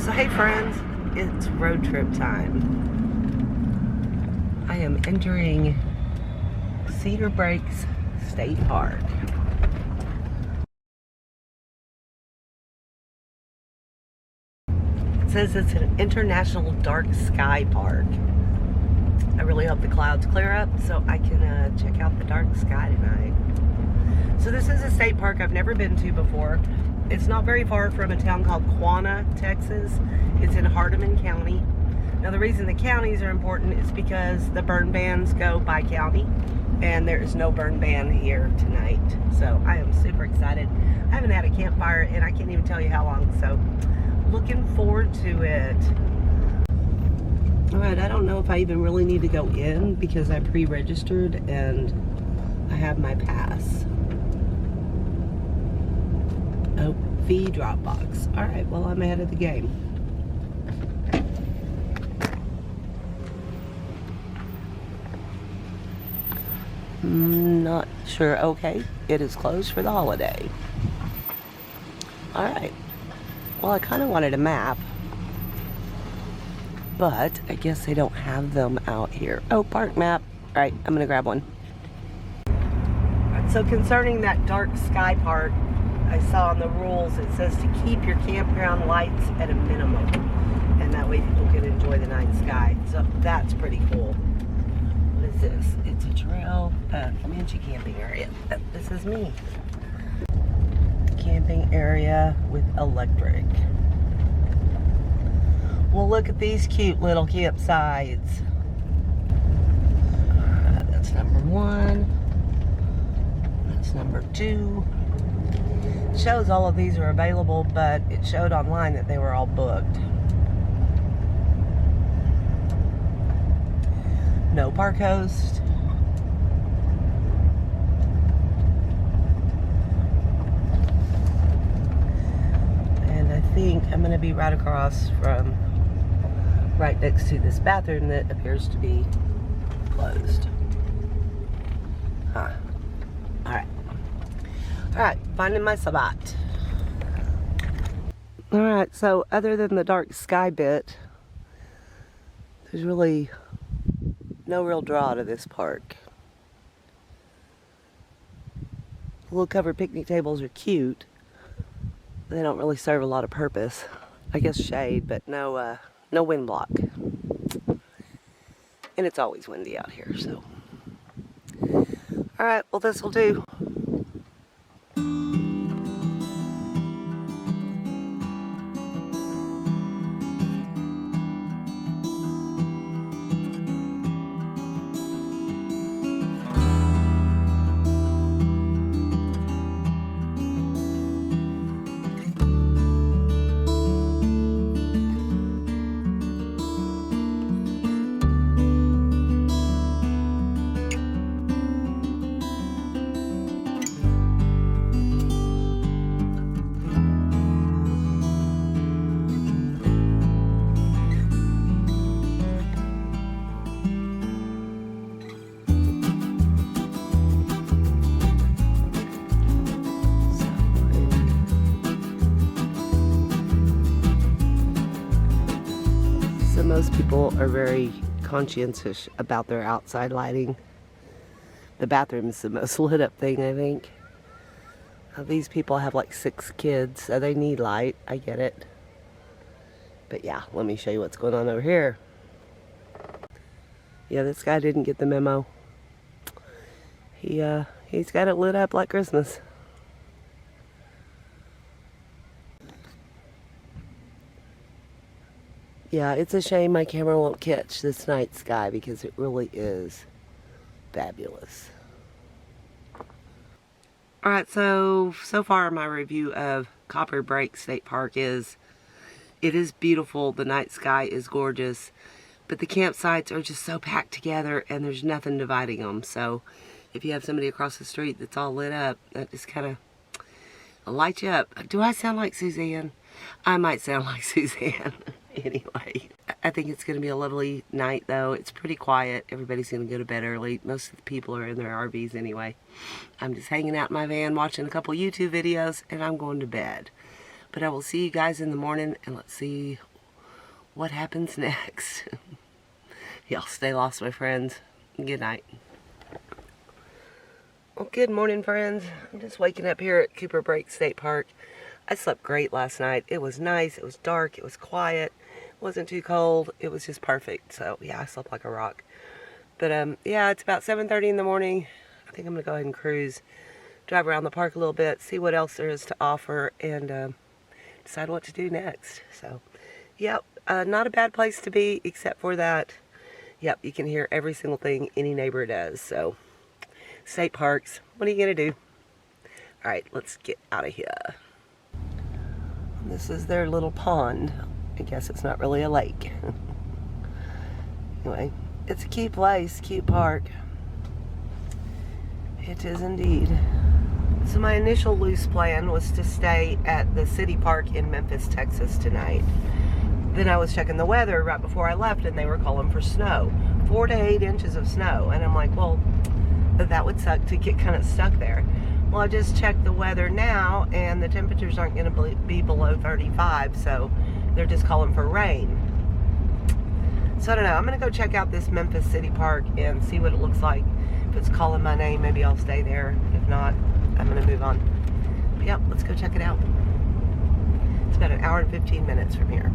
So hey friends, it's road trip time. I am entering Cedar Breaks State Park. It says it's an international dark sky park. I really hope the clouds clear up so I can check out the dark sky tonight. So this is a state park I've never been to before. It's not very far from a town called Quannah, Texas. It's in Hardeman County. Now the reason the counties are important is because the burn bans go by county, and there is no burn ban here tonight. So I am super excited. I haven't had a campfire and I can't even tell you how long, so looking forward to it. Alright, I don't know if I even really need to go in because I pre-registered and I have my pass. Oh, fee drop box. Alright, well I'm ahead of the game. Not sure. Okay, it is closed for the holiday. Alright. Well, I kind of wanted a map, but I guess they don't have them out here. Oh, park map. Alright, I'm gonna grab one. So concerning that dark sky park, I saw in the rules it says to keep your campground lights at a minimum, and that way people can enjoy the night sky. So that's pretty cool. What is this? It's a trail, Comanche camping area. This is me. Camping area with electric. Well, look at these cute little campsites. That's number 1. That's number 2. It shows all of these are available, but it showed online that they were all booked. No park host. And I think I'm going to be right across from, right next to this bathroom that appears to be closed. Huh. Alright. Alright, finding my spot. Alright, so other than the dark sky bit, there's really no real draw to this park. The little covered picnic tables are cute. They don't really serve a lot of purpose. I guess shade, but no wind block. And it's always windy out here, so. Alright, well this will do. Most people are very conscientious about their outside lighting. The bathroom is the most lit up thing, I think. These people have like 6 kids, so they need light. I get it. But yeah, let me show you what's going on over here. Yeah, this guy didn't get the memo. He's got it lit up like Christmas. Yeah, it's a shame my camera won't catch this night sky because it really is fabulous. Alright, so far my review of Copper Break State Park is, it is beautiful, the night sky is gorgeous, but the campsites are just so packed together and there's nothing dividing them. So if you have somebody across the street that's all lit up, that just kind of lights you up. Do I sound like Suzanne? I might sound like Suzanne. Anyway, I think it's going to be a lovely night though. It's pretty quiet. Everybody's going to go to bed early. Most of the people are in their RVs anyway. I'm just hanging out in my van watching a couple YouTube videos and I'm going to bed. But I will see you guys in the morning and let's see what happens next. Y'all stay lost, my friends. Good night. Well, good morning, friends. I'm just waking up here at Cooper Brake State Park. I slept great last night. It was nice. It was dark. It was quiet. It wasn't too cold. It was just perfect. So, yeah, I slept like a rock. But, yeah, it's about 7:30 in the morning. I think I'm going to go ahead and cruise, drive around the park a little bit, see what else there is to offer, and decide what to do next. So, yep, not a bad place to be, except for that, yep, you can hear every single thing any neighbor does. So, state parks, what are you going to do? All right, let's get out of here. This is their little pond. I guess it's not really a lake. Anyway, it's a cute place, cute park. It is indeed. So my initial loose plan was to stay at the city park in Memphis, Texas tonight. Then I was checking the weather right before I left, and they were calling for snow. 4 to 8 inches of snow. And I'm like, well, that would suck to get kind of stuck there. Well, I just checked the weather now, and the temperatures aren't going to be below 35, so they're just calling for rain. So I don't know. I'm going to go check out this Memphis City Park and see what it looks like. If it's calling my name, maybe I'll stay there. If not, I'm going to move on. But yep, let's go check it out. It's about an hour and 15 minutes from here.